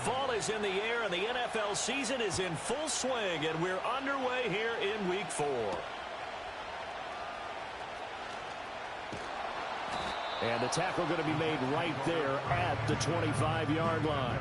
Fall is in the air, and the NFL season is in full swing, and we're underway here in Week 4. And the tackle going to be made right there at the 25-yard line.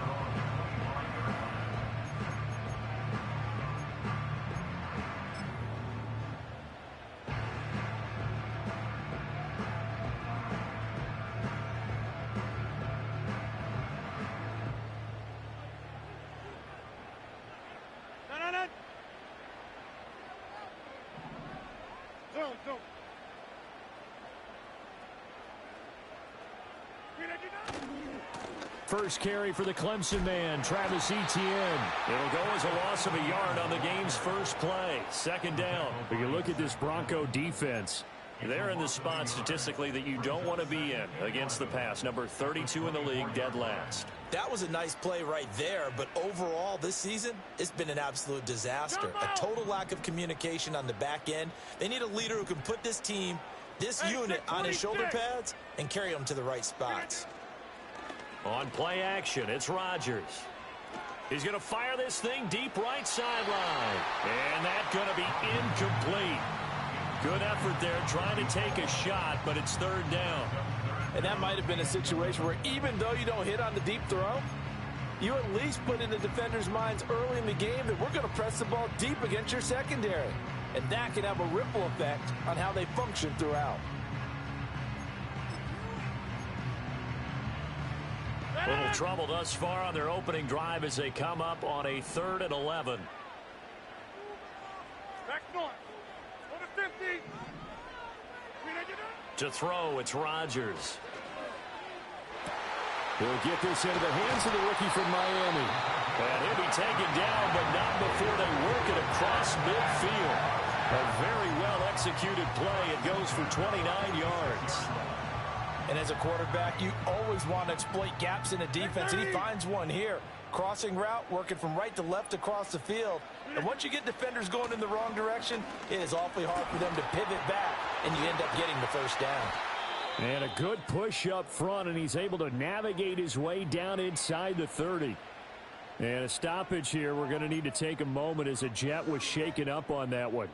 First carry for the Clemson man, Travis Etienne. It'll go as a loss of a yard on the game's first play. Second down. But you look at this Bronco defense. They're in the spot statistically that you don't want to be in against the pass. Number 32 in the league, dead last. That was a nice play right there, but overall this season, it's been an absolute disaster. A total lack of communication on the back end. They need a leader who can put this team, this unit on his shoulder pads and carry them to the right spots. On play action, it's Rodgers. He's going to fire this thing deep right sideline. And that's going to be incomplete. Good effort there trying to take a shot, but it's third down. And that might have been a situation where even though you don't hit on the deep throw, you at least put in the defender's minds early in the game that we're going to press the ball deep against your secondary. And that can have a ripple effect on how they function throughout. Little trouble thus far on their opening drive as they come up on a 3rd and 11. To throw, it's Rodgers. He'll get this into the hands of the rookie from Miami. And he'll be taken down, but not before they work it across midfield. A very well-executed play. It goes for 29 yards. And as a quarterback, you always want to exploit gaps in the defense, and he finds one here. Crossing route, working from right to left across the field. And once you get defenders going in the wrong direction, it is awfully hard for them to pivot back, and you end up getting the first down. And a good push up front, and he's able to navigate his way down inside the 30. And a stoppage here. We're going to need to take a moment as a Jet was shaken up on that one.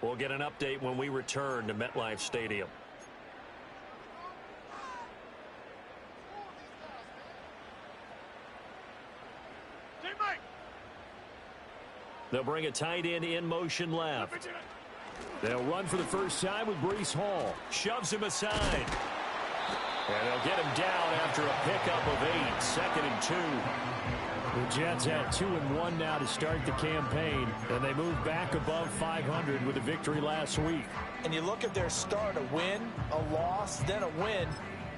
We'll get an update when we return to MetLife Stadium. They'll bring a tight end in motion left. They'll run for the first time with Breece Hall. Shoves him aside. And they'll get him down after a pickup of 8. 2nd and 2. The Jets had 2-1 now to start the campaign, and they moved back above 500 with a victory last week. And you look at their start, a win, a loss, then a win.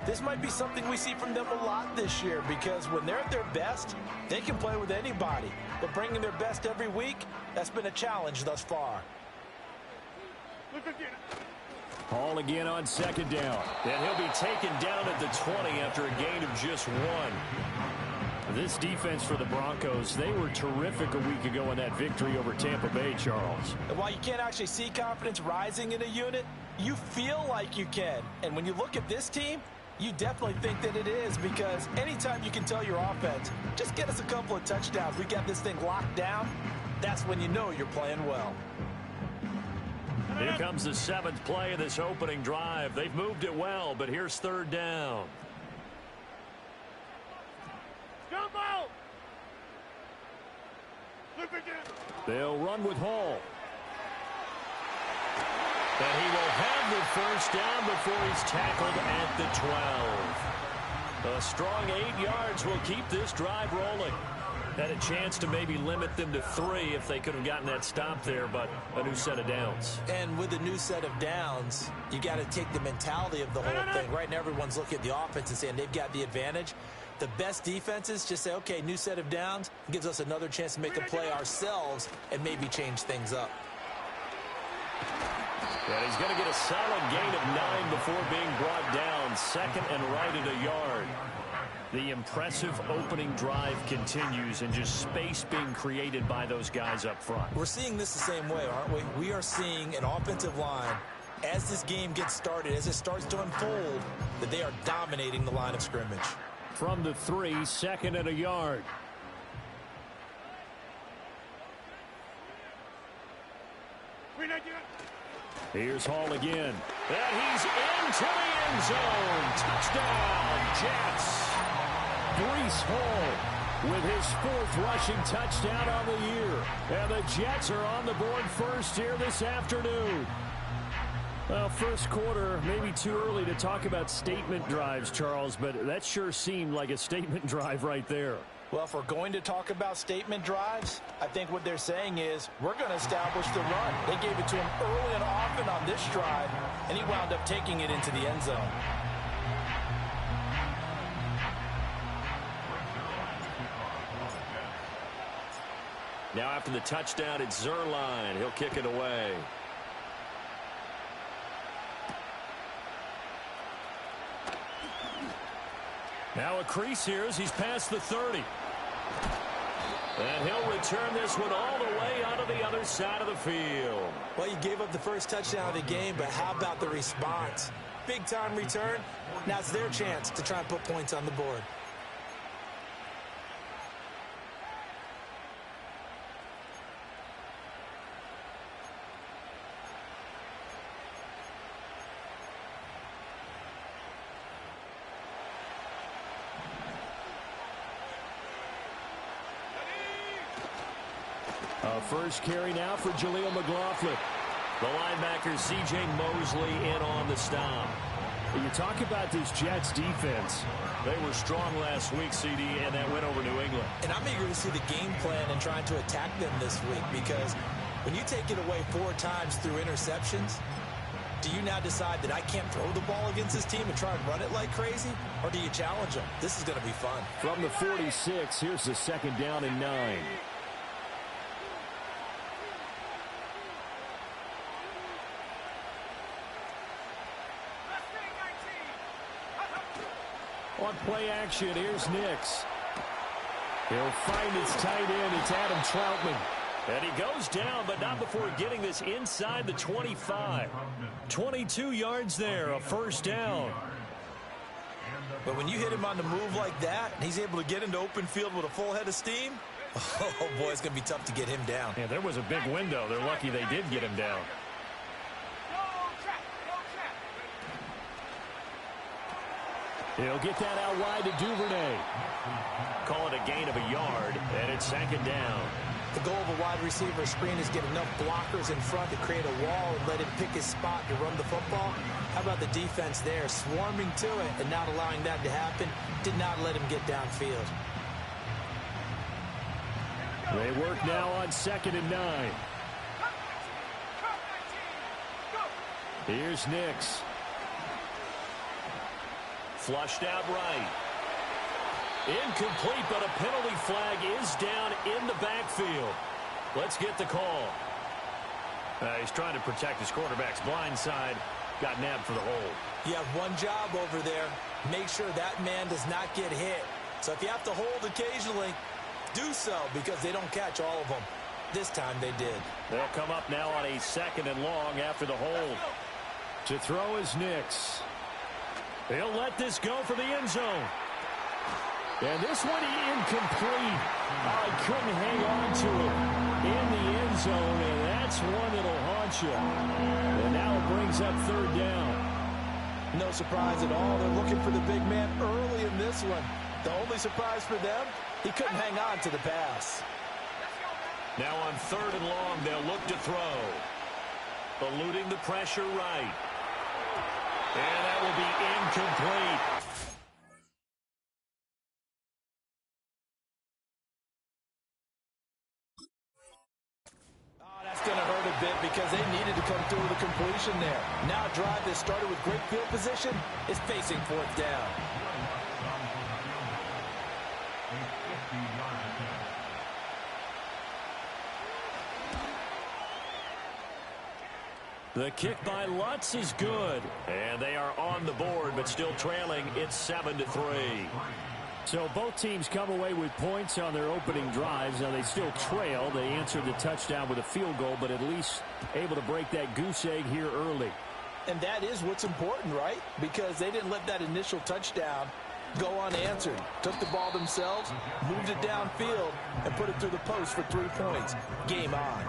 This might be something we see from them a lot this year because when they're at their best, they can play with anybody. But bringing their best every week, that's been a challenge thus far. Hall again on 2nd down. And he'll be taken down at the 20 after a gain of just 1. This defense for the Broncos, they were terrific a week ago in that victory over Tampa Bay, Charles. And while you can't actually see confidence rising in a unit, you feel like you can. And when you look at this team, you definitely think that it is because anytime you can tell your offense, just get us a couple of touchdowns, we got this thing locked down, that's when you know you're playing well. Here comes the 7th play of this opening drive. They've moved it well, but here's 3rd down. They'll run with Hall. And he will have the first down before he's tackled at the 12. A strong 8 yards will keep this drive rolling. Had a chance to maybe limit them to 3 if they could have gotten that stop there, but a new set of downs. And with a new set of downs, you got to take the mentality of the whole thing. Right now, everyone's looking at the offense and saying they've got the advantage. The best defenses just say, okay, new set of downs gives us another chance to make a play ourselves and maybe change things up. And he's going to get a solid gain of 9 before being brought down. 2nd and right at a yard. The impressive opening drive continues and just space being created by those guys up front. We're seeing this the same way, aren't we? We are seeing an offensive line, as this game gets started, as it starts to unfold, that they are dominating the line of scrimmage. from the 3, 2nd and a yard. Here's Hall again. And he's into the end zone. Touchdown, Jets. Breece Hall with his 4th rushing touchdown on the year. And the Jets are on the board first here this afternoon. Well, first quarter, maybe too early to talk about statement drives, Charles, but that sure seemed like a statement drive right there. Well, if we're going to talk about statement drives, I think what they're saying is we're going to establish the run. They gave it to him early and often on this drive, and he wound up taking it into the end zone. Now after the touchdown, it's Zuerlein. He'll kick it away. Now a crease here as he's past the 30. And he'll return this one all the way onto the other side of the field. Well, you gave up the first touchdown of the game, but how about the response? Big-time return. Now it's their chance to try and put points on the board. First carry now for Jaleel McLaughlin. The linebacker C.J. Mosley in on the stop. You talk about this Jets defense. They were strong last week, CD, and that went over New England. And I'm eager to see the game plan and trying to attack them this week, because when you take it away 4 times through interceptions, do you now decide that I can't throw the ball against this team and try and run it like crazy? Or do you challenge them? This is going to be fun. From the 46, here's the 2nd down and 9. On play action, here's Nix. He'll find his tight end. It's Adam Troutman. And he goes down, but not before getting this inside the 25. 22 yards there, a first down. But when you hit him on the move like that, and he's able to get into open field with a full head of steam, oh, boy, it's going to be tough to get him down. Yeah, there was a big window. They're lucky they did get him down. He'll get that out wide to Duvernay. Call it a gain of a yard, and it's 2nd down. The goal of a wide receiver screen is get enough blockers in front to create a wall and let him pick his spot to run the football. How about the defense there, swarming to it and not allowing that to happen? Did not let him get downfield. They work now on 2nd and 9. Here's Nix. Flushed out right. Incomplete, but a penalty flag is down in the backfield. Let's get the call. He's trying to protect his quarterback's blind side. Got nabbed for the hold. You have one job over there. Make sure that man does not get hit. So if you have to hold occasionally, do so, because they don't catch all of them. This time they did. They'll come up now on a 2nd and long after the hold. To throw is Nix. He'll let this go for the end zone. And this one incomplete. Oh, he couldn't hang on to it in the end zone, and that's one that'll haunt you. And now it brings up 3rd down. No surprise at all. They're looking for the big man early in this one. The only surprise for them, he couldn't hang on to the pass. Now on 3rd and long, they'll look to throw. Eluding the pressure right. And that will be incomplete. That's going to hurt a bit because they needed to come through with a completion there. Now a drive that started with great field position is facing 4th down. The kick by Lutz is good. And they are on the board, but still trailing. It's 7-3. So both teams come away with points on their opening drives. Now they still trail. They answered the touchdown with a field goal, but at least able to break that goose egg here early. And that is what's important, right? Because they didn't let that initial touchdown go unanswered. Took the ball themselves, moved it downfield, and put it through the post for 3 points. Game on.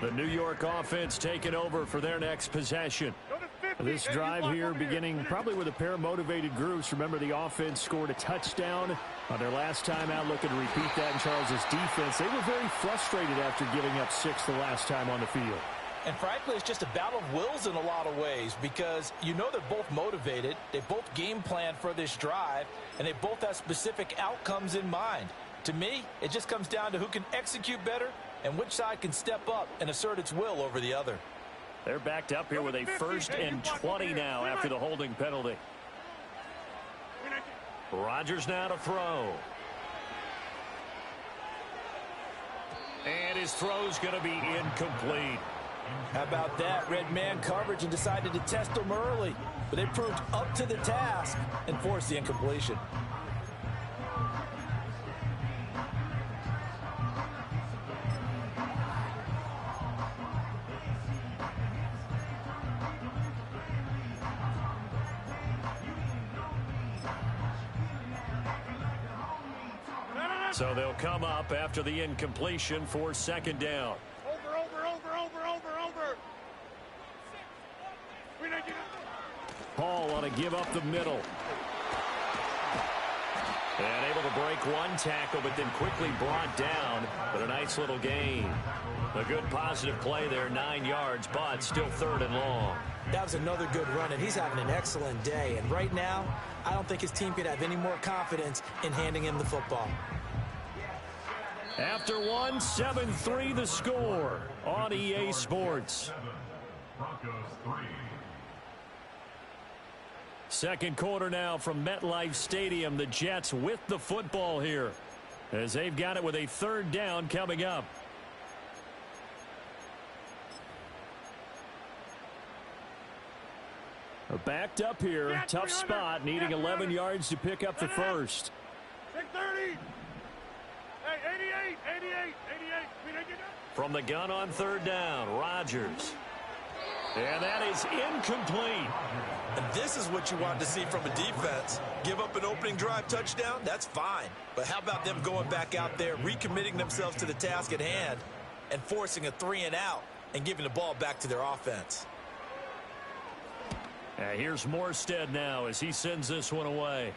The New York offense taking over for their next possession. This drive here beginning probably with a pair of motivated groups. Remember, the offense scored a touchdown on their last time out, looking to repeat that in Charles' defense. They were very frustrated after giving up 6 the last time on the field. And frankly, it's just a battle of wills in a lot of ways because you know they're both motivated. They both game plan for this drive, and they both have specific outcomes in mind. To me, it just comes down to who can execute better and which side can step up and assert its will over the other. They're backed up here with a 1st and 20 now after the holding penalty. Rodgers now to throw. And his throw's going to be incomplete. How about that? Red man coverage and decided to test them early. But they proved up to the task and forced the incompletion. So they'll come up after the incompletion for 2nd down. Over. Paul on a give up the middle. And able to break one tackle, but then quickly brought down. But a nice little gain. A good positive play there, 9 yards, but still 3rd and long. That was another good run, and he's having an excellent day. And right now, I don't think his team could have any more confidence in handing him the football. After 1, 7-3 the score on EA Sports. Second quarter now from MetLife Stadium. The Jets with the football here as they've got it with a 3rd down coming up. Backed up here. Tough spot. Needing 11 yards to pick up the first. 630. Hey, 88. From the gun on 3rd down, Rodgers. And that is incomplete. And this is what you want to see from a defense. Give up an opening drive touchdown, that's fine. But how about them going back out there, recommitting themselves to the task at hand, and forcing a 3 and out, and giving the ball back to their offense. Here's Morstead now as he sends this one away.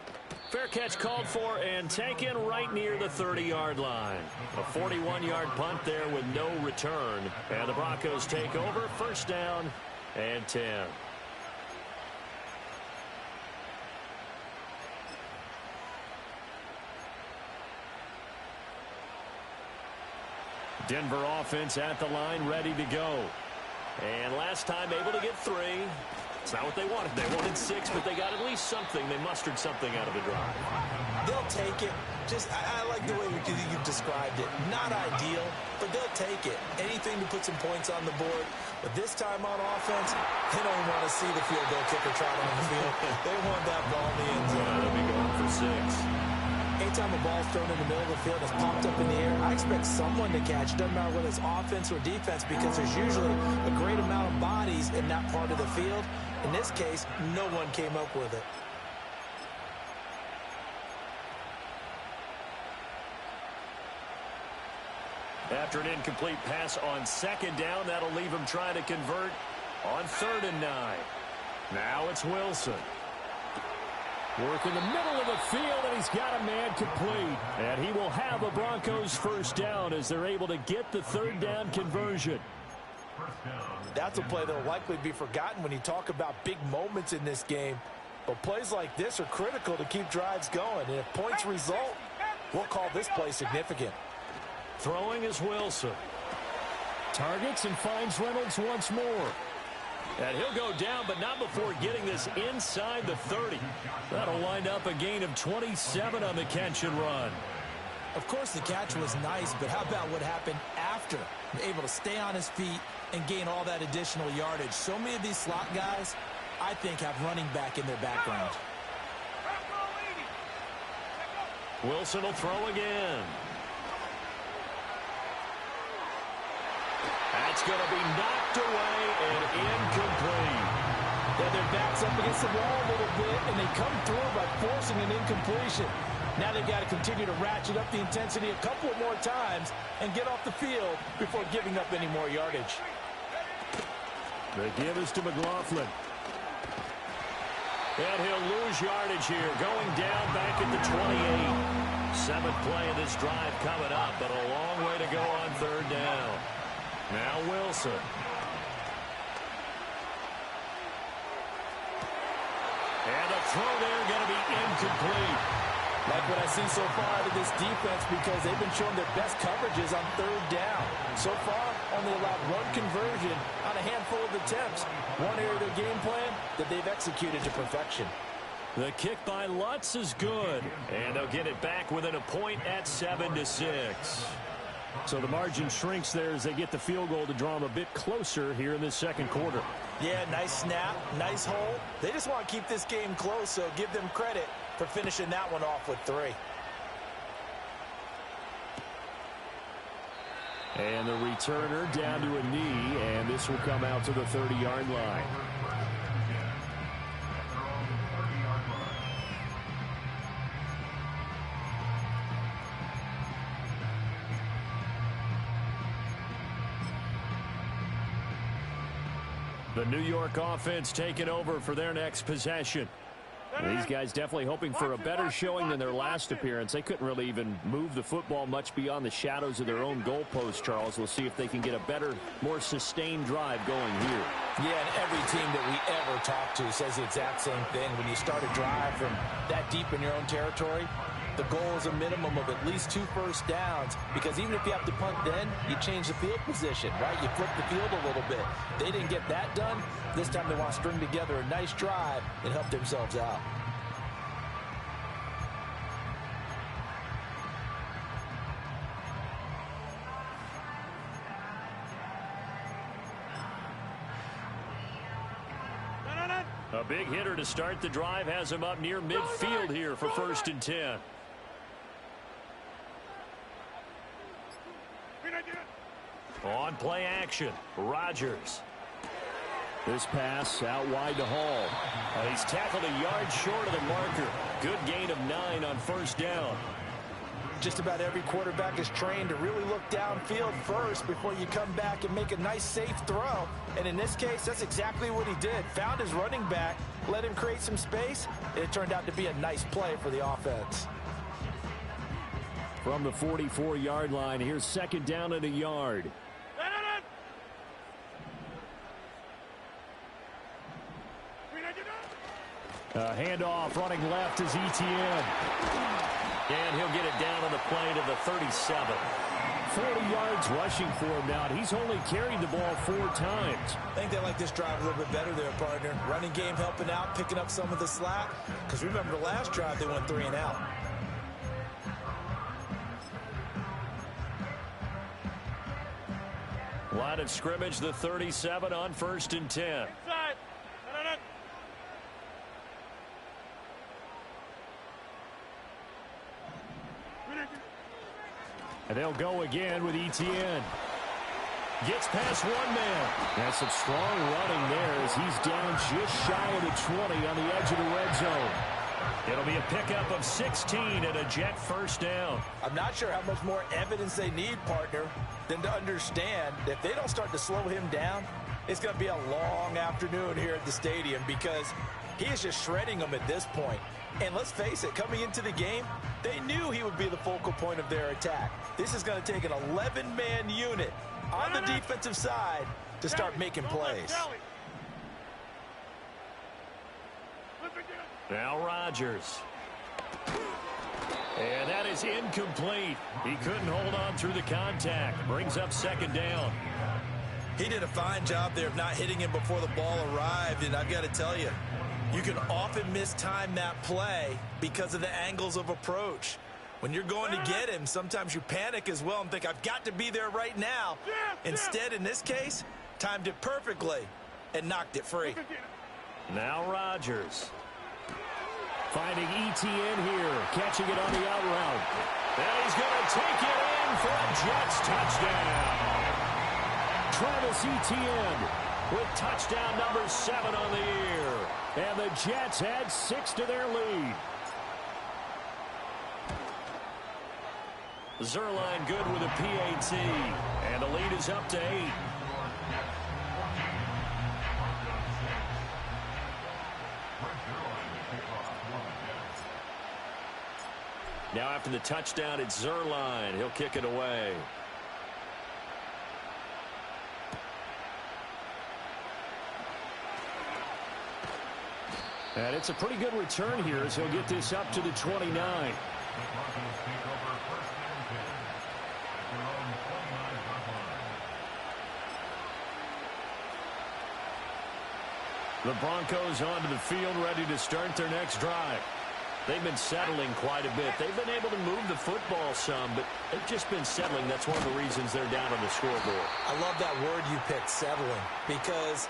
Fair catch called for and taken right near the 30-yard line. A 41-yard punt there with no return. And the Broncos take over. 1st down and 10. Denver offense at the line, ready to go. And last time able to get 3. It's not what they wanted. They wanted 6, but they got at least something. They mustered something out of the drive. They'll take it. I like the way you described it. Not ideal, but they'll take it. Anything to put some points on the board. But this time on offense, they don't want to see the field goal kicker trot on the field. They want that ball in the end zone. They'll be going for 6. Anytime a ball's thrown in the middle of the field and it's popped up in the air, I expect someone to catch. Doesn't matter whether it's offense or defense, because there's usually a great amount of bodies in that part of the field. In this case, no one came up with it. After an incomplete pass on 2nd down, that'll leave him trying to convert on 3rd and 9. Now it's Wilson. Work in the middle of the field, and he's got a man complete. And he will have a Broncos 1st down as they're able to get the 3rd down conversion. That's a play that will likely be forgotten when you talk about big moments in this game. But plays like this are critical to keep drives going. And if points result, we'll call this play significant. Throwing is Wilson. Targets and finds Reynolds once more. And he'll go down, but not before getting this inside the 30. That'll wind up a gain of 27 on the catch and run. Of course, the catch was nice, but how about what happened after? Able to stay on his feet and gain all that additional yardage. So many of these slot guys, I think, have running back in their background. Wilson will throw again. That's going to be knocked away and incomplete. Yeah, their back's up against the wall a little bit, and they come through by forcing an incompletion. Now they've got to continue to ratchet up the intensity a couple of more times and get off the field before giving up any more yardage. The give is to McLaughlin. And he'll lose yardage here, going down back at the 28. Seventh play of this drive coming up, but a long way to go on third down. Now Wilson. And the throw there going to be incomplete. Like what I see so far out of this defense, because they've been showing their best coverages on third down. So far, only allowed one conversion on a handful of attempts. One area of their game plan that they've executed to perfection. The kick by Lutz is good. And they'll get it back within a point at 7-6. So the margin shrinks there as they get the field goal to draw them a bit closer here in this second quarter. Yeah, nice snap, nice hole. They just want to keep this game close, so give them credit for finishing that one off with 3. And the returner down to a knee, and this will come out to the 30-yard line. The New York offense taking over for their next possession. These guys definitely hoping for a better showing than their last appearance. They couldn't really even move the football much beyond the shadows of their own goalpost, Charles. We'll see if they can get a better, more sustained drive going here. Yeah, and every team that we ever talk to says the exact same thing. When you start a drive from that deep in your own territory, the goal is a minimum of at least 2 first downs, because even if you have to punt then, you change the field position, right? You flip the field a little bit. They didn't get that done. This time they want to string together a nice drive and help themselves out. A big hitter to start the drive has him up near midfield here for 1st and 10. On play action, Rodgers. This pass out wide to Hall. He's tackled a yard short of the marker. Good gain of 9 on 1st down. Just about every quarterback is trained to really look downfield first before you come back and make a nice, safe throw. And in this case, that's exactly what he did. Found his running back, let him create some space, and it turned out to be a nice play for the offense. From the 44-yard line, here's 2nd down and a yard. Handoff running left is Etienne. And he'll get it down on the play to the 37. 40 yards rushing for him now. He's only carried the ball 4 times. I think they like this drive a little bit better there, partner. Running game helping out, picking up some of the slack. Because remember the last drive, they went 3 and out. Line of scrimmage, the 37 on 1st and 10. And they'll go again with Etienne. Gets past 1 man. That's some strong running there as he's down just shy of the 20 on the edge of the red zone. It'll be a pickup of 16 and a Jet 1st down. I'm not sure how much more evidence they need, partner, than to understand that if they don't start to slow him down, it's going to be a long afternoon here at the stadium, because he is just shredding them at this point. And let's face it, coming into the game, they knew he would be the focal point of their attack. This is going to take an 11-man unit on the defensive side to start making plays. Now Rodgers. And that is incomplete. He couldn't hold on through the contact. Brings up 2nd down. He did a fine job there of not hitting him before the ball arrived, and I've got to tell you, you can often mistime that play because of the angles of approach. When you're going to get him, sometimes you panic as well and think, I've got to be there right now. Instead, in this case, timed it perfectly and knocked it free. Now Rodgers. Finding ETN here, catching it on the out route. And he's going to take it in for a Jets touchdown. Travis Etienne with touchdown number 7 on the year. And the Jets add 6 to their lead. Zuerlein good with a PAT. And the lead is up to 8. Now after the touchdown, it's Zuerlein. He'll kick it away. And it's a pretty good return here as he'll get this up to the 29. The Broncos onto the field, ready to start their next drive. They've been settling quite a bit. They've been able to move the football some, but they've just been settling. That's one of the reasons they're down on the scoreboard. I love that word you picked, settling, because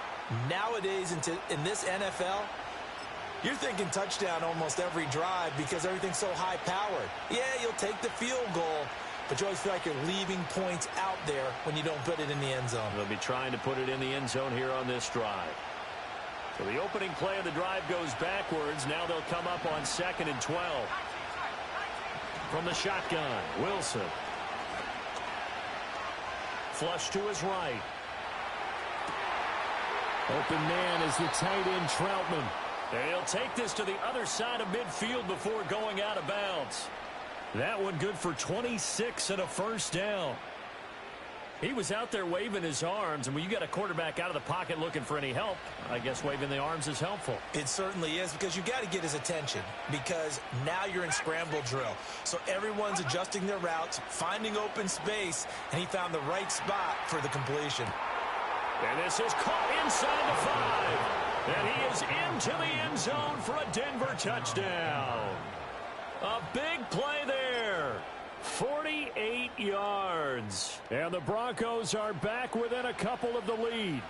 nowadays in this NFL, you're thinking touchdown almost every drive because everything's so high-powered. Yeah, you'll take the field goal, but you always feel like you're leaving points out there when you don't put it in the end zone. They'll be trying to put it in the end zone here on this drive. So the opening play of the drive goes backwards. Now they'll come up on 2nd and 12. From the shotgun, Wilson. Flush to his right. Open man is the tight end, Troutman. They'll take this to the other side of midfield before going out of bounds. That one good for 26 and a first down. He was out there waving his arms, and when you got a quarterback out of the pocket looking for any help, I guess waving the arms is helpful. It certainly is, because you got to get his attention, because now you're in scramble drill. So everyone's adjusting their routes, finding open space, and he found the right spot for the completion. And this is caught inside the 5. And he is into the end zone for a Denver touchdown. A big play there. 48 yards. And the Broncos are back within a couple of the lead.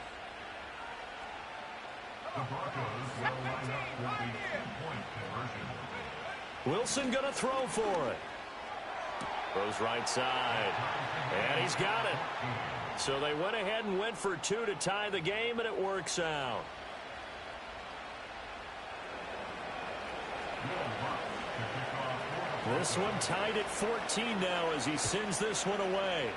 Wilson going to throw for it. Goes right side. And he's got it. So they went ahead and went for 2 to tie the game, and it works out. This one tied at 14 now as he sends this one away.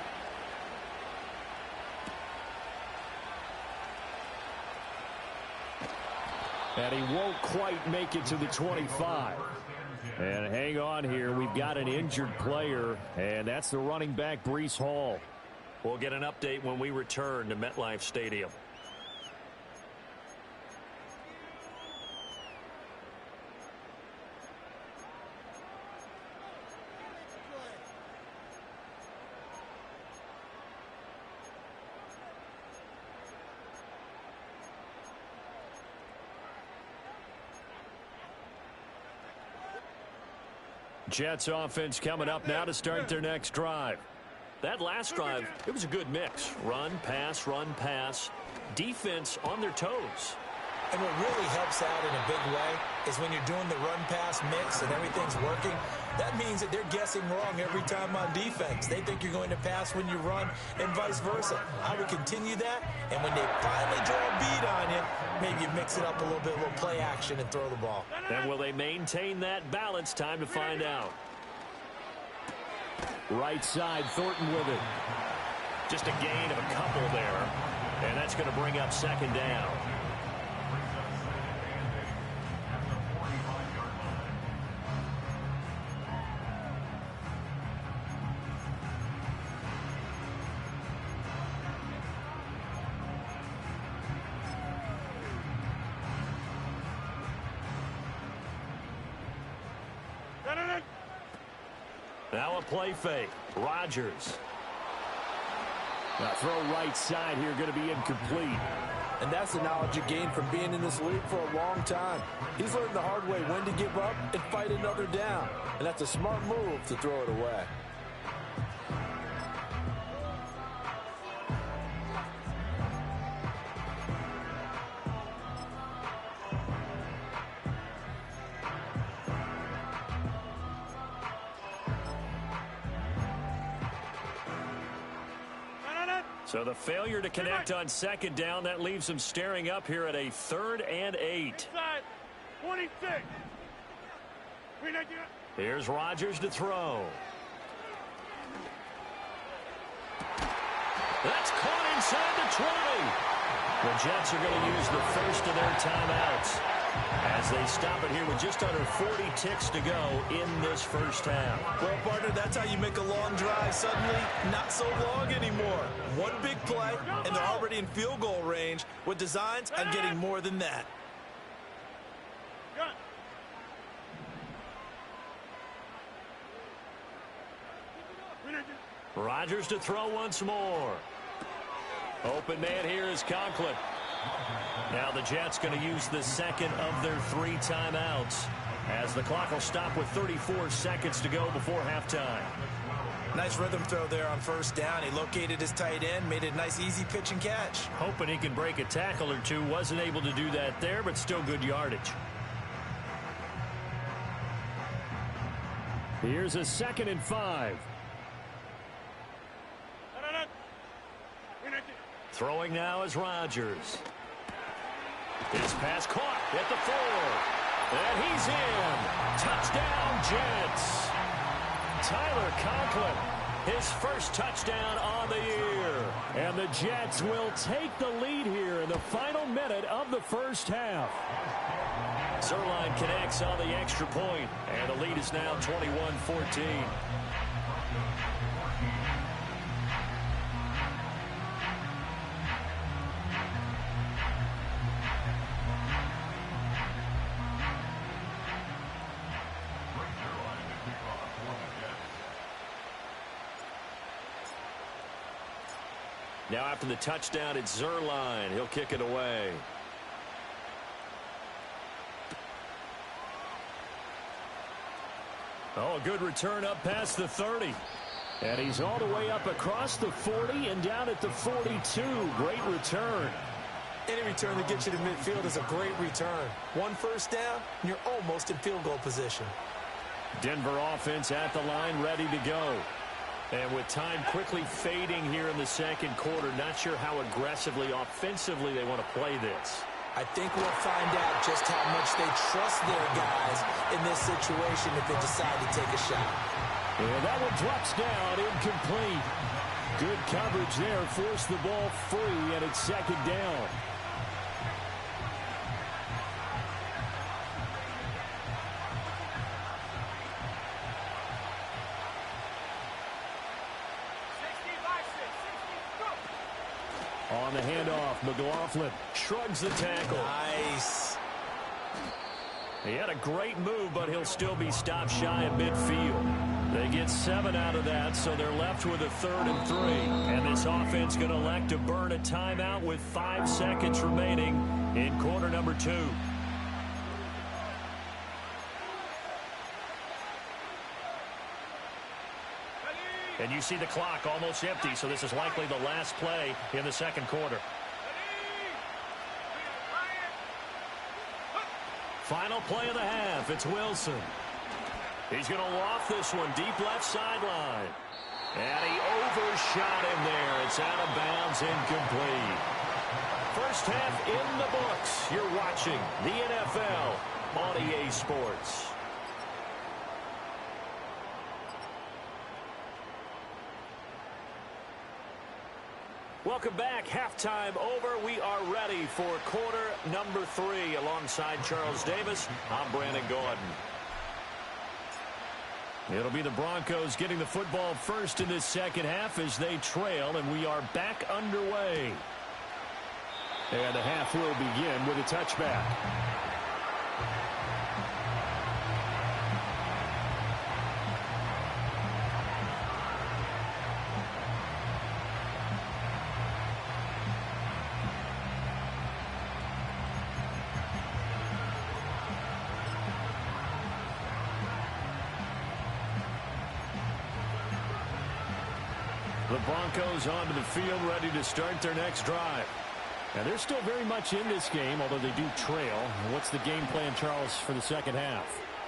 And he won't quite make it to the 25. And hang on here. We've got an injured player, and that's the running back, Breece Hall. We'll get an update when we return to MetLife Stadium. Jets offense coming up now to start their next drive. That last drive, it was a good mix. Run, pass, defense on their toes. And what really helps out in a big way is when you're doing the run-pass mix and everything's working, that means that they're guessing wrong every time on defense. They think you're going to pass when you run and vice versa. I would continue that, and when they finally draw a beat on you, maybe you mix it up a little bit, a little play action and throw the ball. And will they maintain that balance? Time to find out. Right side, Thornton with it. Just a gain of a couple there, and that's going to bring up 2nd down. Now a play fake. Rodgers. Now throw right side here, going to be incomplete. And that's the knowledge you gain from being in this league for a long time. He's learned the hard way when to give up and fight another down. And that's a smart move to throw it away. So the failure to connect on second down, that leaves them staring up here at a 3rd and 8. Inside. 26. Here's Rodgers to throw. That's caught inside the 20. The Jets are going to use the first of their timeouts as they stop it here with just under 40 ticks to go in this first half. Well, partner, that's how you make a long drive suddenly not so long anymore. One big play, and they're already in field goal range with designs on getting more than that. Rodgers to throw once more. Open man here is Conklin. Now the Jets going to use the second of their 3 timeouts as the clock will stop with 34 seconds to go before halftime. Nice rhythm throw there on first down. He located his tight end, made it a nice easy pitch and catch. Hoping he can break a tackle or two. Wasn't able to do that there, but still good yardage. Here's a 2nd and 5. Throwing now is Rodgers. His pass caught at the 4. And he's in. Touchdown, Jets. Tyler Conklin, his first touchdown on the year. And the Jets will take the lead here in the final minute of the first half. Zuerlein connects on the extra point, and the lead is now 21-14. Now after the touchdown, it's Zuerlein. He'll kick it away. Oh, a good return up past the 30. And he's all the way up across the 40 and down at the 42. Great return. Any return that gets you to midfield is a great return. One first down, and you're almost in field goal position. Denver offense at the line, ready to go. And with time quickly fading here in the second quarter, not sure how aggressively, offensively they want to play this. I think we'll find out just how much they trust their guys in this situation if they decide to take a shot. And that one drops down, incomplete. Good coverage there, forced the ball free, and it's 2nd down. On the handoff, McLaughlin shrugs the tackle. Nice. He had a great move, but he'll still be stopped shy of midfield. They get 7 out of that, so they're left with a 3rd and 3. And this offense going to elect to burn a timeout with 5 seconds remaining in quarter number 2. And you see the clock almost empty, so this is likely the last play in the second quarter. Final play of the half. It's Wilson. He's going to loft this one deep left sideline. And he overshot him there. It's out of bounds, incomplete. First half in the books. You're watching the NFL on EA Sports. Welcome back. Halftime over. We are ready for quarter number 3. Alongside Charles Davis, I'm Brandon Gaudin. It'll be the Broncos getting the football first in this second half as they trail, and we are back underway. And the half will begin with a touchback. The Broncos onto the field, ready to start their next drive. And they're still very much in this game, although they do trail. What's the game plan, Charles, for the second half?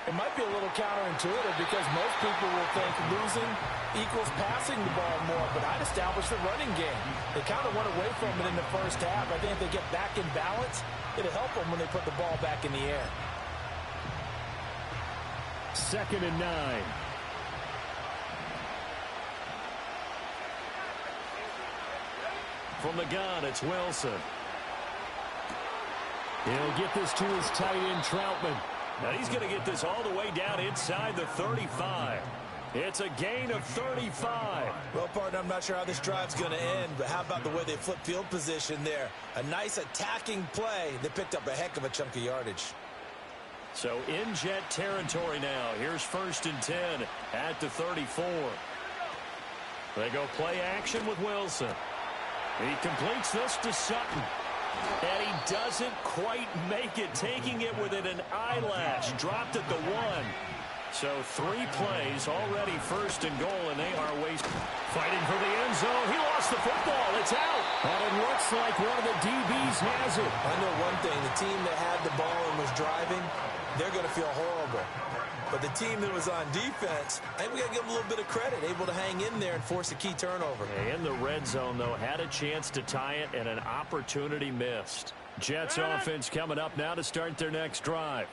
It might be a little counterintuitive because most people will think losing equals passing the ball more, but I'd establish the running game. They kind of went away from it in the first half. I think if they get back in balance, it'll help them when they put the ball back in the air. 2nd and 9. From the gun, it's Wilson. He'll get this to his tight end, Troutman. Now he's going to get this all the way down inside the 35. It's a gain of 35. Well, partner, I'm not sure how this drive's going to end, but how about the way they flip field position there? A nice attacking play. They picked up a heck of a chunk of yardage. So in Jet territory now. Here's 1st and 10 at the 34. They go play action with Wilson. He completes this to Sutton. And he doesn't quite make it, taking it within an eyelash. Dropped at the 1. So 3 plays, already 1st and goal, and they are fighting for the end zone. He lost the football. It's out. And it looks like one of the DBs has it. I know one thing. The team that had the ball and was driving, they're going to feel horrible. But the team that was on defense, I think we got to give them a little bit of credit, able to hang in there and force a key turnover. In the red zone, though, had a chance to tie it and an opportunity missed. Jets offense coming up now to start their next drive.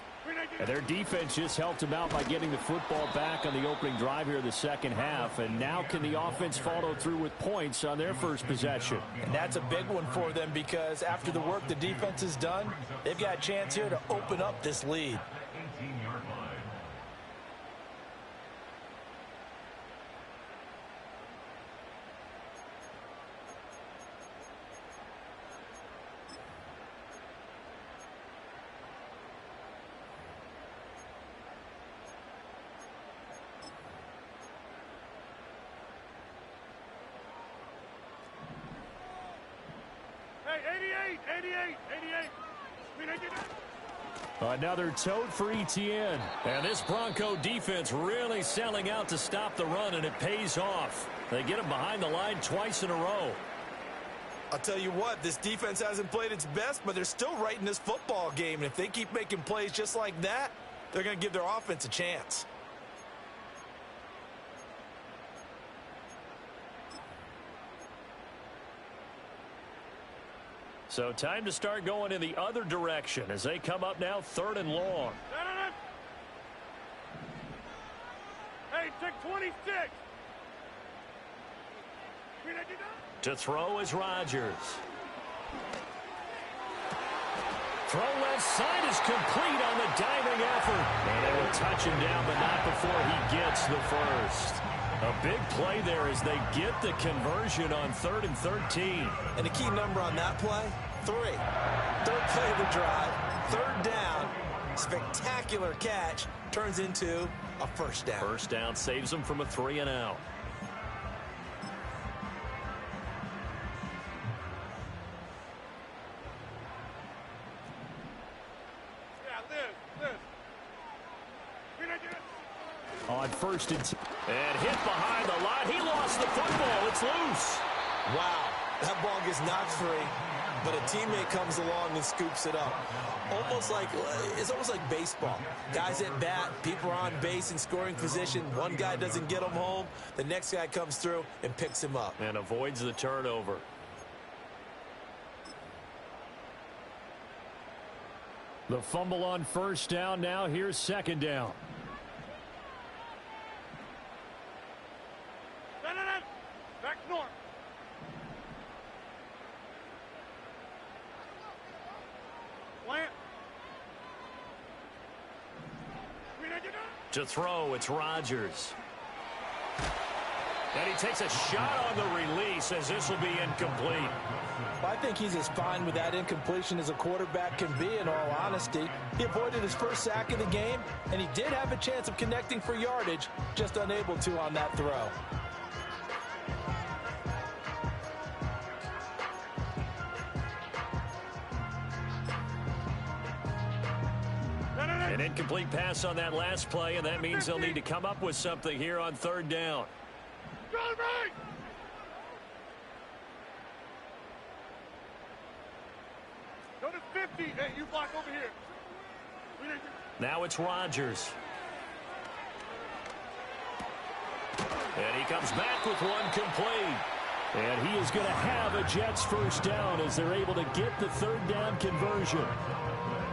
And their defense just helped them out by getting the football back on the opening drive here in the second half. And now can the offense follow through with points on their first possession? And that's a big one for them because after the work the defense has done, they've got a chance here to open up this lead. Hey, 88. Another tote for Etienne. And this Bronco defense really selling out to stop the run, and it pays off. They get him behind the line twice in a row. I'll tell you what, this defense hasn't played its best, but they're still right in this football game. And if they keep making plays just like that, they're going to give their offense a chance. So time to start going in the other direction as they come up now 3rd and long. Hey, take 26. To throw is Rodgers. Throw left side is complete on the diving effort. And they will touch him down, but not before he gets the first. A big play there as they get the conversion on 3rd and 13. And the key number on that play, 3. 3rd play of the drive, 3rd down, spectacular catch, turns into a 1st down. 1st down saves them from a 3 and out. On 1st and hit behind the line. He lost the football. It's loose. Wow, that ball gets knocked free, but a teammate comes along and scoops it up. It's almost like baseball. Guys at bat, people are on base in scoring position. One guy doesn't get him home. The next guy comes through and picks him up. And avoids the turnover. The fumble on 1st down. Now here's 2nd down. Back north. Plant. To throw, it's Rodgers. And he takes a shot on the release as this will be incomplete. Well, I think he's as fine with that incompletion as a quarterback can be, in all honesty. He avoided his first sack of the game, and he did have a chance of connecting for yardage, just unable to on that throw. An incomplete pass on that last play, and that means they'll need to come up with something here on 3rd down. Go to 50. Hey, you block over here. Now it's Rodgers. And he comes back with one complete. And he is going to have a Jets first down as they're able to get the third down conversion.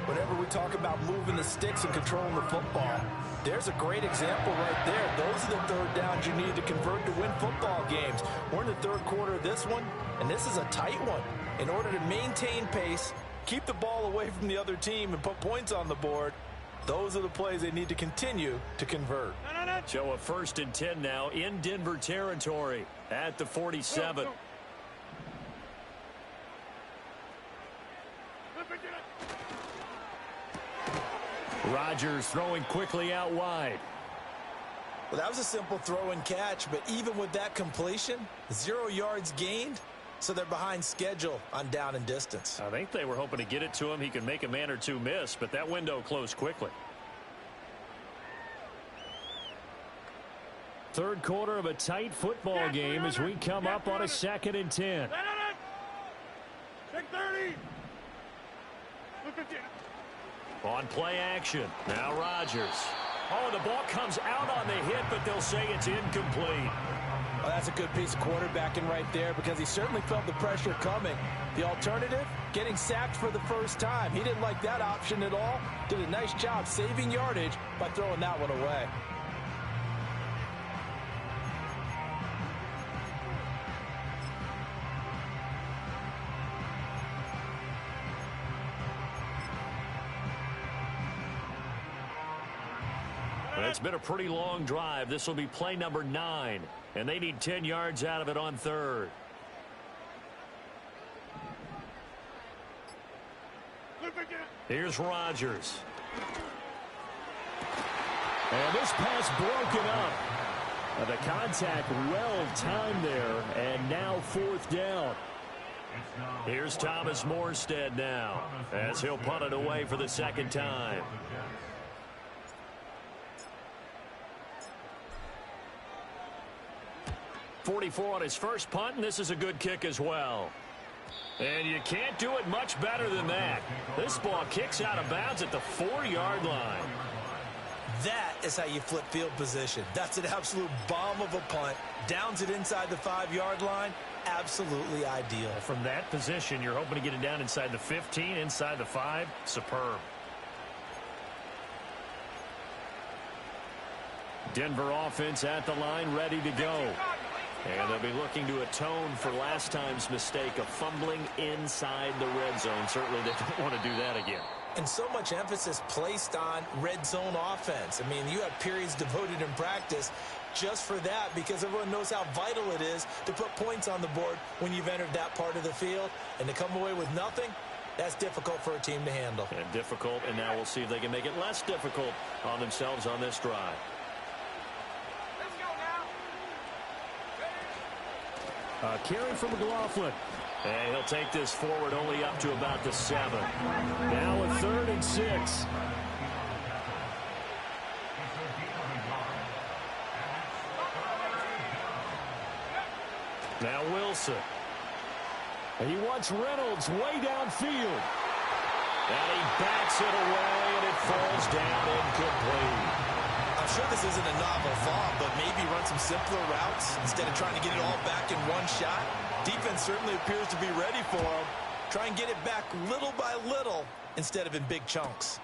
Whenever we talk about moving the sticks and controlling the football, there's a great example right there. Those are the third downs you need to convert to win football games. We're in the third quarter of this one, and this is a tight one. In order to maintain pace, keep the ball away from the other team, and put points on the board, those are the plays they need to continue to convert. So a 1st and 10 now in Denver territory at the 47. Rodgers throwing quickly out wide. Well, that was a simple throw and catch, but even with that completion, 0 yards gained, so they're behind schedule on down and distance. I think they were hoping to get it to him. He could make a man or two miss, but that window closed quickly. Third quarter of a tight football game as we come up on a 2nd and 10. Take 30. On play action. Now Rodgers. Oh, the ball comes out on the hit, but they'll say it's incomplete. Well, that's a good piece of quarterbacking right there because he certainly felt the pressure coming. The alternative, getting sacked for the first time. He didn't like that option at all. Did a nice job saving yardage by throwing that one away. It's been a pretty long drive. This will be play number 9, and they need 10 yards out of it on 3rd. Here's Rodgers. And this pass broken up. The contact well timed there, and now 4th down. Here's Thomas Morstead now as he'll punt it away for the 2nd time. .44 on his first punt, and this is a good kick as well. And you can't do it much better than that. This ball kicks out of bounds at the 4-yard line. That is how you flip field position. That's an absolute bomb of a punt. Downs it inside the 5-yard line. Absolutely ideal. From that position, you're hoping to get it down inside the 15, inside the 5. Superb. Denver offense at the line, ready to go. And they'll be looking to atone for last time's mistake of fumbling inside the red zone. Certainly they don't want to do that again. And so much emphasis placed on red zone offense. I mean, you have periods devoted in practice just for that because everyone knows how vital it is to put points on the board when you've entered that part of the field. And to come away with nothing, that's difficult for a team to handle. And difficult, and now we'll see if they can make it less difficult on themselves on this drive. Carry from McLaughlin. And he'll take this forward only up to about the 7. Now a 3rd and 6. Now Wilson. And he wants Reynolds way downfield. And he backs it away, and it falls down incomplete. I'm sure this isn't a novel thought, but maybe run some simpler routes instead of trying to get it all back in one shot. Defense certainly appears to be ready for him. Try and get it back little by little instead of in big chunks.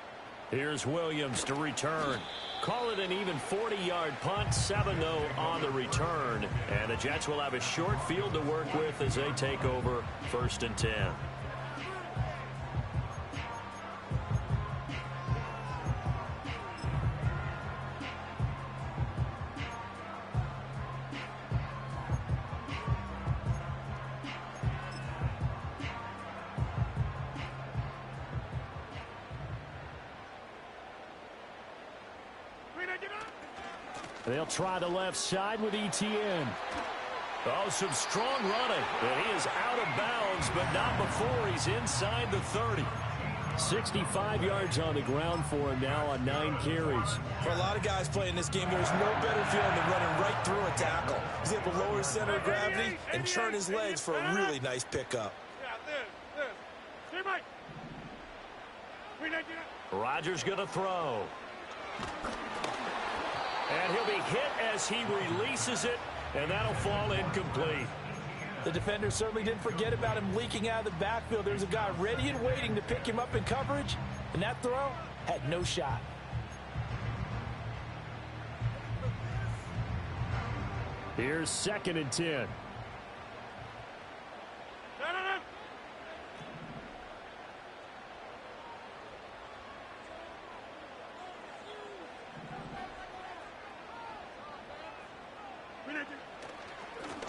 Here's Williams to return. Call it an even 40-yard punt, 7 though on the return. And the Jets will have a short field to work with as they take over 1st and 10. They'll try the left side with Etienne. Oh, some strong running. And he is out of bounds, but not before he's inside the 30. 65 yards on the ground for him now on 9 carries. For a lot of guys playing this game, there's no better feeling than running right through a tackle. He's able to lower his center of gravity and churn his legs for a really nice pickup. Rodgers going to throw. And he'll be hit as he releases it And that'll fall incomplete. The defender certainly didn't forget about him leaking out of the backfield. There's a guy ready and waiting to pick him up in coverage, and that throw had no shot. Here's 2nd and 10.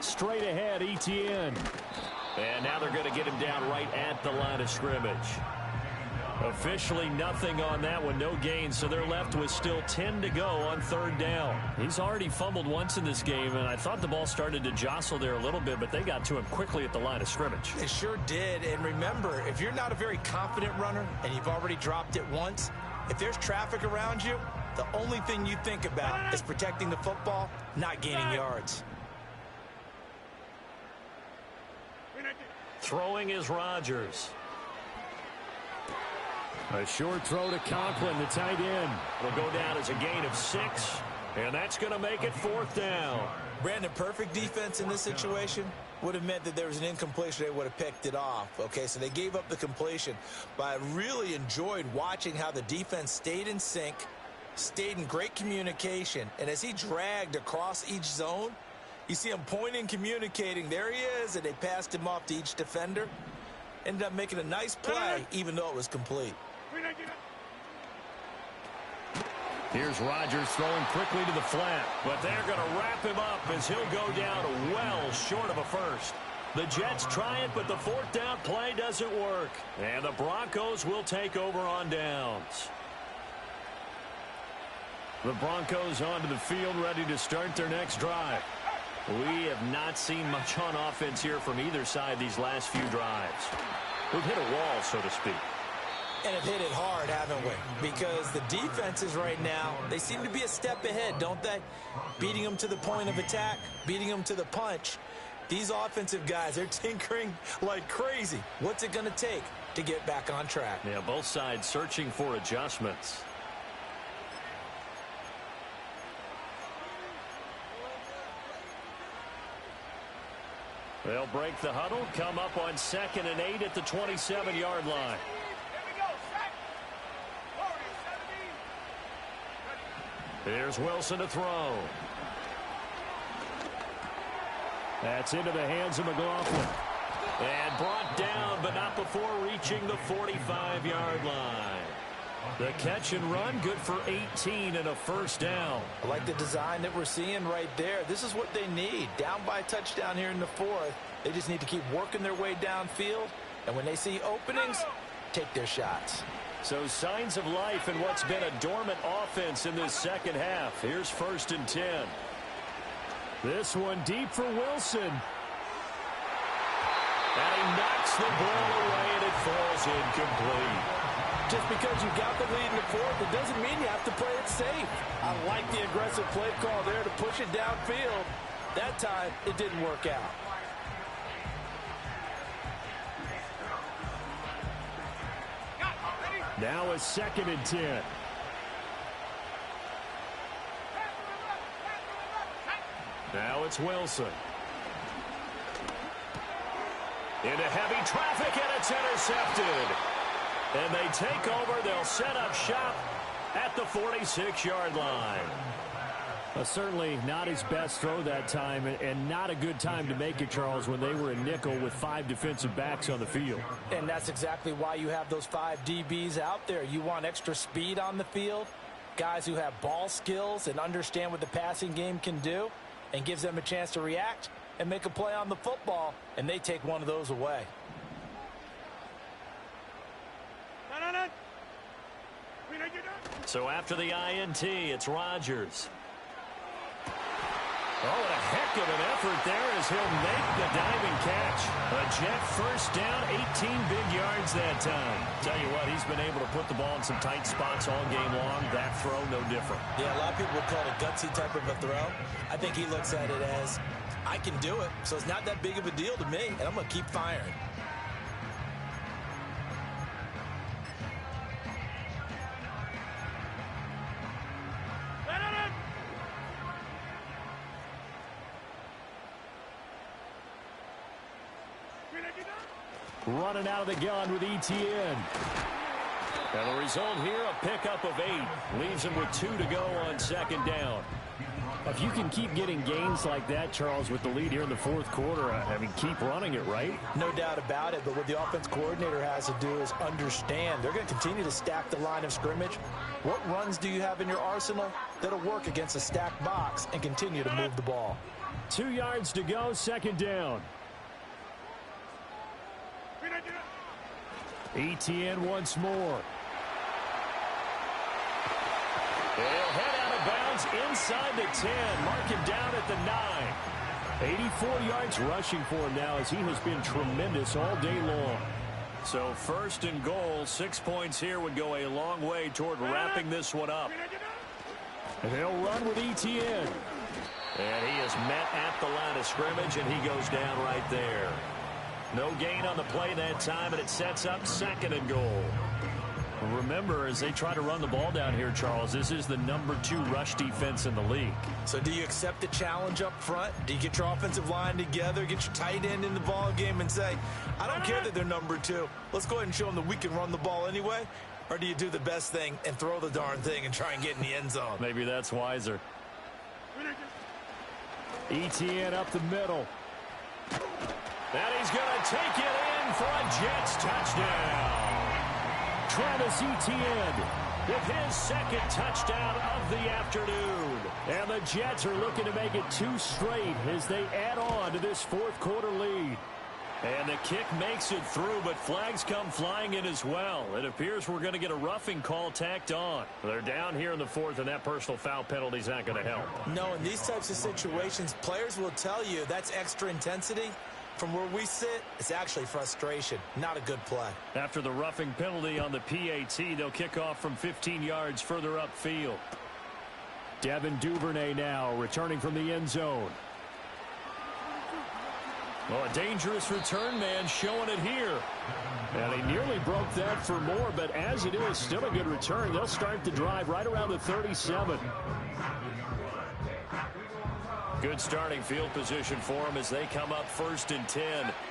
Straight ahead, Etienne. And now they're going to get him down right at the line of scrimmage. Officially nothing on that one, no gain, so they're left with still 10 to go on 3rd down. He's already fumbled once in this game, and I thought the ball started to jostle there a little bit, but they got to him quickly at the line of scrimmage. They sure did, and remember, if you're not a very confident runner and you've already dropped it once, if there's traffic around you, the only thing you think about is protecting the football, not gaining yards. Throwing is Rodgers. A short throw to Conklin, the tight end. It'll go down as a gain of 6, and that's going to make it 4th down. Brandon, perfect defense in this situation would have meant that there was an incompletion. They would have picked it off. Okay, so they gave up the completion, but I really enjoyed watching how the defense stayed in sync, stayed in great communication, and as he dragged across each zone, you see him pointing, communicating. There he is, and they passed him off to each defender. Ended up making a nice play, even though it was complete. Here's Rodgers throwing quickly to the flat. But they're going to wrap him up as he'll go down well short of a first. The Jets try it, but the 4th down play doesn't work. And the Broncos will take over on downs. The Broncos onto the field, ready to start their next drive. We have not seen much on offense here from either side these last few drives. We've hit a wall, so to speak. And have hit it hard, haven't we? Because the defenses right now, they seem to be a step ahead, don't they? Beating them to the point of attack, beating them to the punch. These offensive guys, they're tinkering like crazy. What's it going to take to get back on track? Yeah, both sides searching for adjustments. They'll break the huddle, come up on 2nd and 8 at the 27-yard line. Here's Wilson to throw. That's into the hands of McLaughlin. And brought down, but not before reaching the 45-yard line. The catch and run, good for 18 and a 1st down. I like the design that we're seeing right there. This is what they need. Down by a touchdown here in the 4th. They just need to keep working their way downfield. And when they see openings, take their shots. So signs of life in what's been a dormant offense in this 2nd half. Here's 1st and 10. This one deep for Wilson. And he knocks the ball away, and it falls incomplete. Just because you got the lead in the 4th, it doesn't mean you have to play it safe. I like the aggressive play call there to push it downfield. That time, it didn't work out. Now a 2nd and 10. Now it's Wilson. Into heavy traffic, and it's intercepted. And they take over. They'll set up shop at the 46-yard line. Certainly not his best throw that time, and not a good time to make it, Charles, when they were in nickel with 5 defensive backs on the field. And that's exactly why you have those 5 DBs out there. You want extra speed on the field, guys who have ball skills and understand what the passing game can do, and gives them a chance to react and make a play on the football, and they take one of those away. So after the INT, it's Rodgers. Oh, and a heck of an effort there as he'll make the diving catch. A Jet 1st down, 18 big yards that time. Tell you what, he's been able to put the ball in some tight spots all game long. That throw, no different. Yeah, a lot of people would call it a gutsy type of a throw. I think he looks at it as, I can do it, so it's not that big of a deal to me, and I'm going to keep firing. Running out of the gun with ETN. And the result here, a pickup of 8. Leaves him with 2 to go on second down. If you can keep getting gains like that, Charles, with the lead here in the fourth quarter, I mean, keep running it, right? No doubt about it, but what the offense coordinator has to do is understand they're going to continue to stack the line of scrimmage. What runs do you have in your arsenal that'll work against a stacked box and continue to move the ball? 2 yards to go, second down. ETN once more. He'll head out of bounds inside the 10. Mark him down at the 9. 84 yards rushing for him now as he has been tremendous all day long. So first and goal, 6 points here would go a long way toward wrapping this one up. And they'll run with ETN. And he is met at the line of scrimmage, and he goes down right there. No gain on the play that time, and it sets up second and goal. Remember, as they try to run the ball down here, Charles, this is the number 2 rush defense in the league. So do you accept the challenge up front? Do you get your offensive line together, get your tight end in the ball game and say, I don't care that they're number 2. Let's go ahead and show them that we can run the ball anyway? Or do you do the best thing and throw the darn thing and try and get in the end zone? Maybe that's wiser. ETN up the middle. And he's going to take it in for a Jets touchdown. Travis Etienne with his second touchdown of the afternoon. And the Jets are looking to make it 2 straight as they add on to this fourth quarter lead. And the kick makes it through, but flags come flying in as well. It appears we're going to get a roughing call tacked on. They're down here in the fourth, and that personal foul penalty is not going to help. No, in these types of situations, players will tell you that's extra intensity. From where we sit, it's actually frustration. Not a good play. After the roughing penalty on the PAT, they'll kick off from 15 yards further upfield. Devin Duvernay now returning from the end zone. Well, a dangerous return man showing it here. And he nearly broke that for more, but as it is, still a good return. They'll start the drive right around the 37. Good starting field position for them as they come up first and 10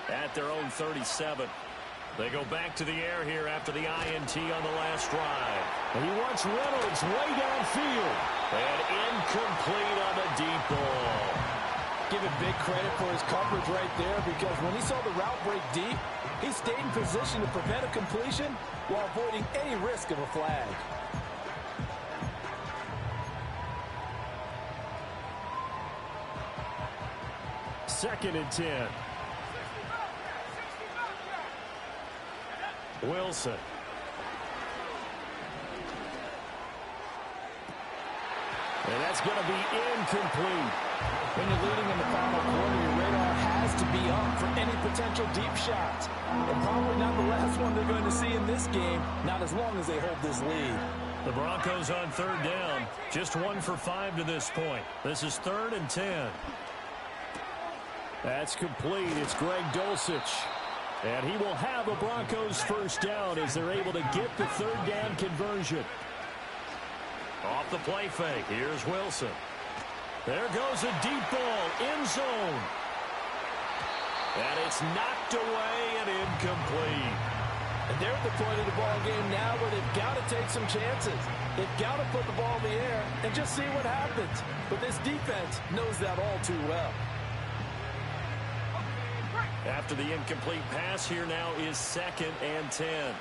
at their own 37. They go back to the air here after the INT on the last drive. And he wants Reynolds way downfield. And incomplete on the deep ball. Give him big credit for his coverage right there, because when he saw the route break deep, he stayed in position to prevent a completion while avoiding any risk of a flag. Second and 10. Wilson. And that's going to be incomplete. When you're leading in the final quarter, your radar has to be up for any potential deep shots. And probably not the last one they're going to see in this game, not as long as they hold this lead. The Broncos on third down. Just 1 for 5 to this point. This is 3rd and 10. That's complete. It's Greg Dulcich. And he will have a Broncos first down as they're able to get the third down conversion. Off the play fake. Here's Wilson. There goes a deep ball. End zone. And it's knocked away and incomplete. And they're at the point of the ball game now where they've got to take some chances. They've got to put the ball in the air and just see what happens. But this defense knows that all too well. After the incomplete pass, here now is 2nd and 10.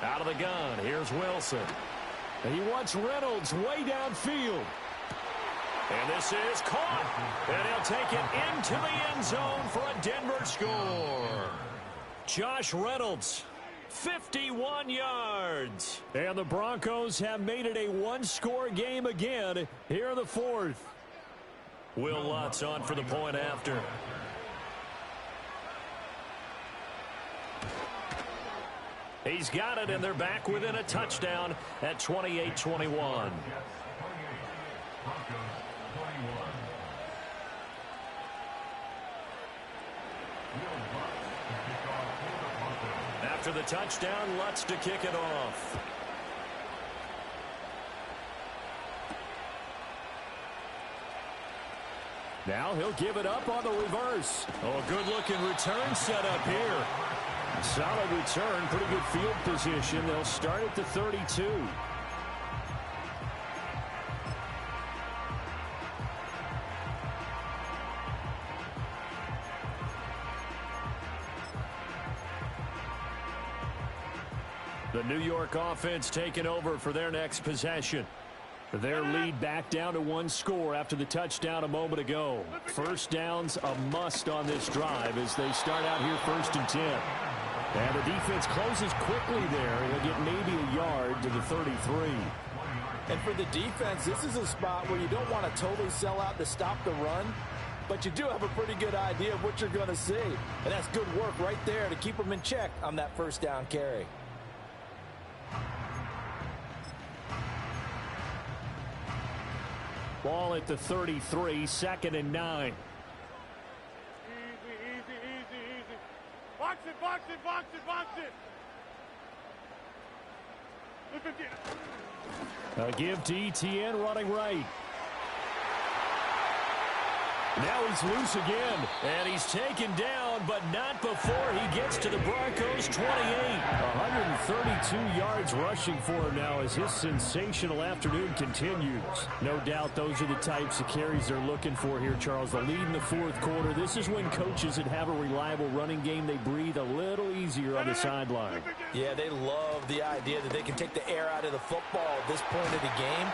Out of the gun, here's Wilson. And he wants Reynolds way downfield. And this is caught. And he'll take it into the end zone for a Denver score. Josh Reynolds, 51 yards. And the Broncos have made it a one-score game again here in the fourth. Will Lutz on for the point after. He's got it, and they're back within a touchdown at 28-21. After the touchdown, Lutz to kick it off. Now he'll give it up on the reverse. Oh, a good-looking return set up here. Solid return, pretty good field position. They'll start at the 32. The New York offense taking over for their next possession. Their lead back down to one score after the touchdown a moment ago. First down's a must on this drive as they start out here 1st and 10. And the defense closes quickly there. He'll get maybe a yard to the 33. And for the defense, this is a spot where you don't want to totally sell out to stop the run, but you do have a pretty good idea of what you're going to see. And that's good work right there to keep them in check on that first down carry. Ball at the 33, 2nd and 9. Easy. Box it. A give to Etienne running right. Now he's loose again. And he's taken down, but not before he gets to the Broncos' 28. 132 yards rushing for him now as his sensational afternoon continues. No doubt those are the types of carries they're looking for here, Charles. The lead in the 4th quarter. This is when coaches that have a reliable running game, they breathe a little easier on the sideline. Yeah, they love the idea that they can take the air out of the football at this point of the game.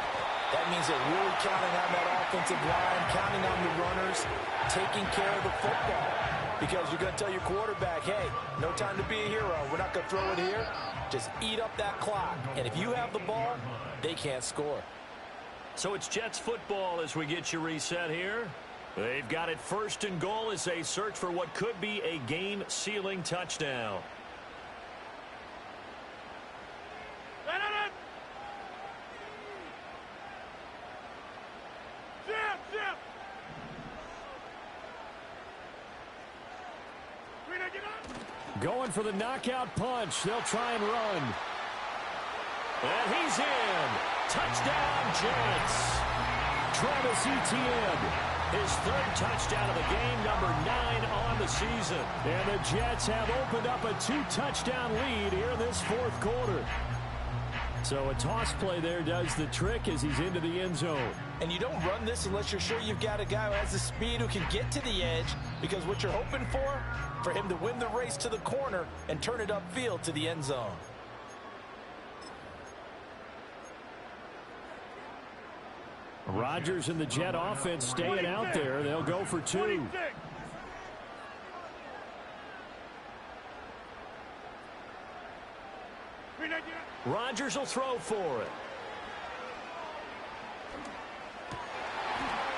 That means they're really counting on that offensive line, counting on the runners, taking care of the football. Because you're going to tell your quarterback, hey, no time to be a hero. We're not going to throw it here. Just eat up that clock. And if you have the ball, they can't score. So it's Jets football as we get you reset here. They've got it 1st and goal as they search for what could be a game-sealing touchdown. Going for the knockout punch. They'll try and run. And he's in. Touchdown, Jets. Travis Etienne. His 3rd touchdown of the game, number 9 on the season. And the Jets have opened up a 2-touchdown lead here in this 4th quarter. So a toss play there does the trick as he's into the end zone. And you don't run this unless you're sure you've got a guy who has the speed who can get to the edge, because what you're hoping for him to win the race to the corner and turn it upfield to the end zone. Rodgers and the Jet offense staying out there. They'll go for 2. Rodgers will throw for it.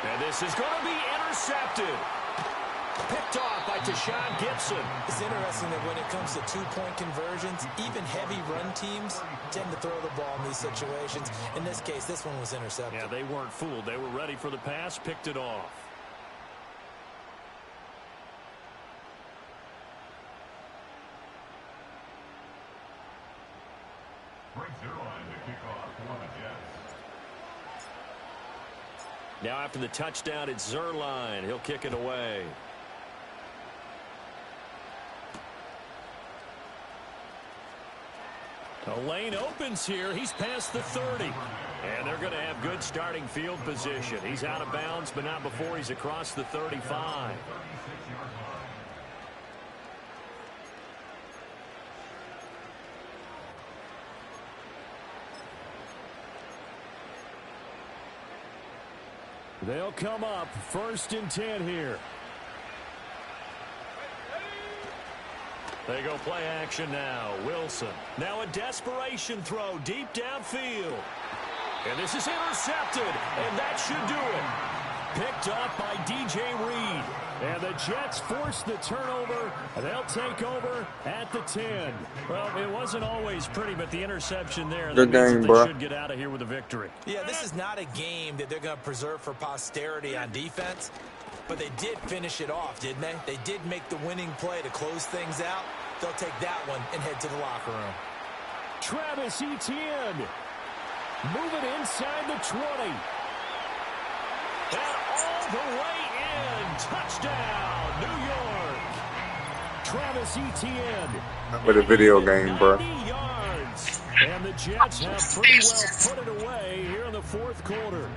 And this is going to be intercepted. Picked off by Tashawn Gibson. It's interesting that when it comes to 2-point conversions, even heavy run teams tend to throw the ball in these situations. In this case, this one was intercepted. Yeah, they weren't fooled. They were ready for the pass, picked it off. Now after the touchdown, it's Zuerlein. He'll kick it away. The lane opens here. He's past the 30. And they're going to have good starting field position. He's out of bounds, but not before he's across the 35. They'll come up 1st and 10 here. They go play action now. Wilson. Now a desperation throw deep downfield. And this is intercepted. And that should do it. Picked up by DJ Reed. And the Jets force the turnover. They'll take over at the 10. Well, it wasn't always pretty, but the interception there, Good that means game, that bro. they should get out of here with a victory. Yeah, this is not a game that they're going to preserve for posterity on defense, but they did finish it off, didn't they? They did make the winning play to close things out. They'll take that one and head to the locker room. Travis Etienne. Moving inside the 20. And all the way in. Touchdown, New York. Travis Etienne. With a video game, bro. 90 yards. And the Jets have pretty well put it away here in the fourth quarter.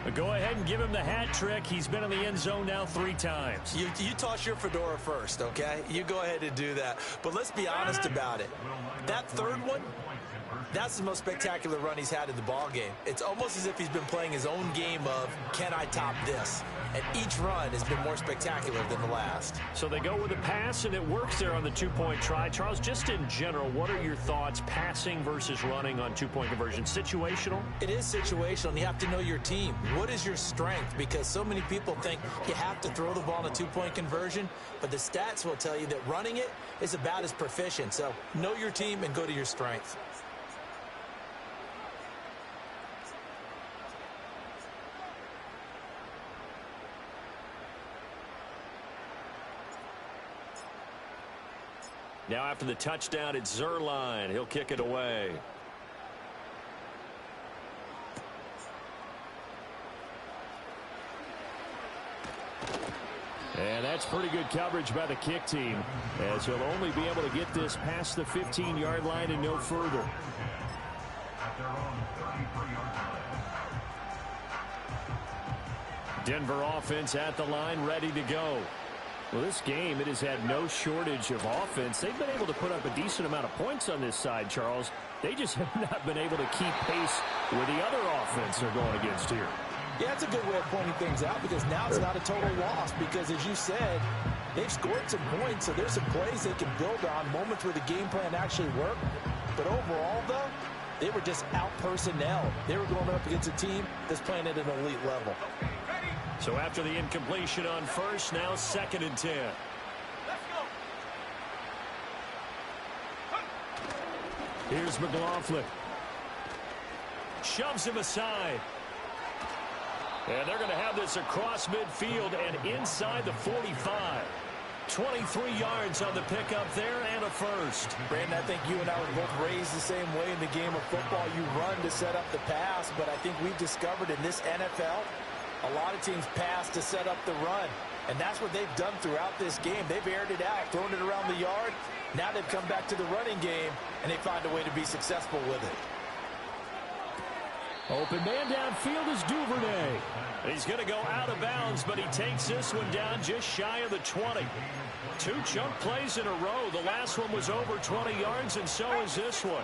But go ahead and give him the hat trick. He's been in the end zone now 3 times. You toss your fedora first, okay? You go ahead and do that. But let's be honest about it. That third one, that's the most spectacular run he's had in the ball game. It's almost as if he's been playing his own game of, can I top this? And each run has been more spectacular than the last. So they go with a pass, and it works there on the 2-point try. Charles, just in general, what are your thoughts passing versus running on 2-point conversion? Situational? It is situational, and you have to know your team. What is your strength? Because so many people think you have to throw the ball in a 2-point conversion, but the stats will tell you that running it is about as proficient. So know your team and go to your strength. Now after the touchdown, it's Zuerlein. He'll kick it away. And that's pretty good coverage by the kick team, as he'll only be able to get this past the 15-yard line and no further. Denver offense at the line, ready to go. Well, this game, it has had no shortage of offense. They've been able to put up a decent amount of points on this side, Charles. They just have not been able to keep pace with the other offense they're going against here. Yeah, that's a good way of pointing things out, because now it's not a total loss, because as you said, they've scored some points, so there's some plays they can build on, moments where the game plan actually worked. But overall, though, they were just out-personnel. They were going up against a team that's playing at an elite level. So after the incompletion on first, now 2nd and 10. Here's McLaughlin. Shoves him aside. And they're going to have this across midfield and inside the 45. 23 yards on the pickup there and a first. Brandon, I think you and I were both raised the same way in the game of football. You run to set up the pass, but I think we've discovered in this NFL, a lot of teams pass to set up the run. And that's what they've done throughout this game. They've aired it out, thrown it around the yard. Now they've come back to the running game, and they find a way to be successful with it. Open man downfield is Duvernay. He's going to go out of bounds, but he takes this one down just shy of the 20. 2 chunk plays in a row. The last one was over 20 yards, and so is this one.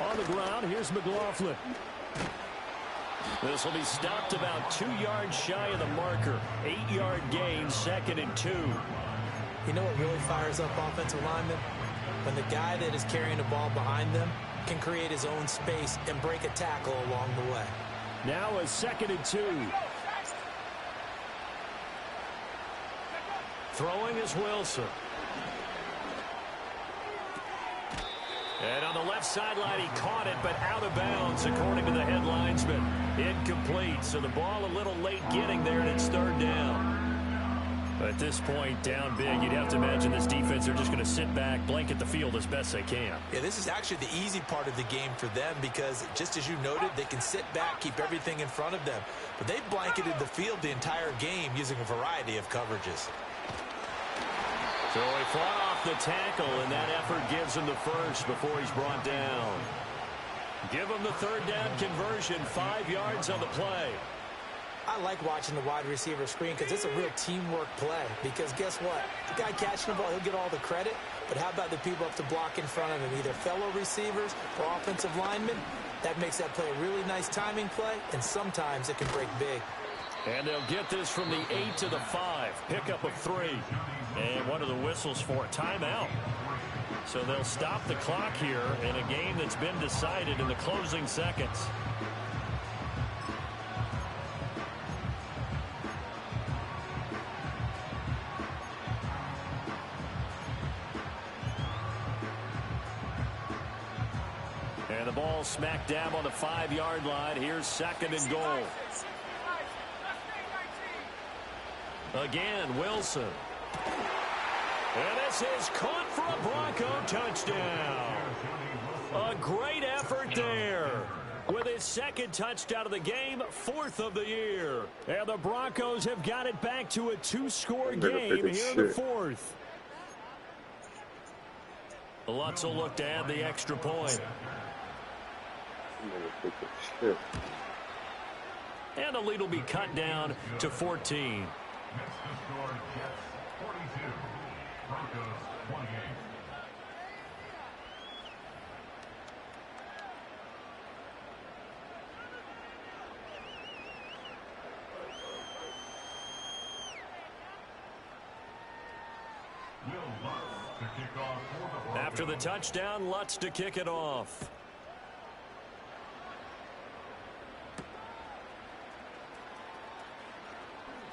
On the ground, here's McLaughlin. This will be stopped about 2 yards shy of the marker. 8-yard gain, 2nd and 2. You know what really fires up offensive linemen? When the guy that is carrying the ball behind them can create his own space and break a tackle along the way. Now a 2nd and 2. Throwing is Wilson. And on the left sideline, he caught it, but out of bounds, according to the head linesman. Incomplete, so the ball a little late getting there, and it's 3rd down. At this point, down big, you'd have to imagine this defense, they're just going to sit back, blanket the field as best they can. Yeah, this is actually the easy part of the game for them, because just as you noted, they can sit back, keep everything in front of them. But they've blanketed the field the entire game using a variety of coverages. So he fought off the tackle, and that effort gives him the first before he's brought down. Give him the 3rd down conversion, 5 yards on the play. I like watching the wide receiver screen because it's a real teamwork play. Because guess what? The guy catching the ball, he'll get all the credit. But how about the people up to block in front of him, either fellow receivers or offensive linemen? That makes that play a really nice timing play, and sometimes it can break big. And they'll get this from the 8 to the 5. Pickup of 3. And one of the whistles for a timeout. So they'll stop the clock here in a game that's been decided in the closing seconds. And the ball smack dab on the 5-yard line. Here's 2nd and goal. Again, Wilson. And this is caught for a touchdown. A great effort there. With his second touchdown of the game, 4th of the year. And the Broncos have got it back to a 2-score game here in the 4th. Lutz will look to add the extra point. And the lead will be cut down to 14. After the touchdown, Lutz to kick it off.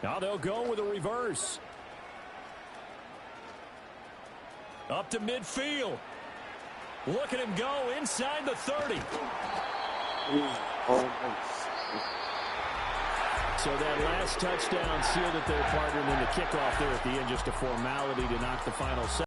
Now they'll go with a reverse. Up to midfield. Look at him go inside the 30. So that last touchdown sealed it there, partner, and then the kickoff there at the end, just a formality to knock the final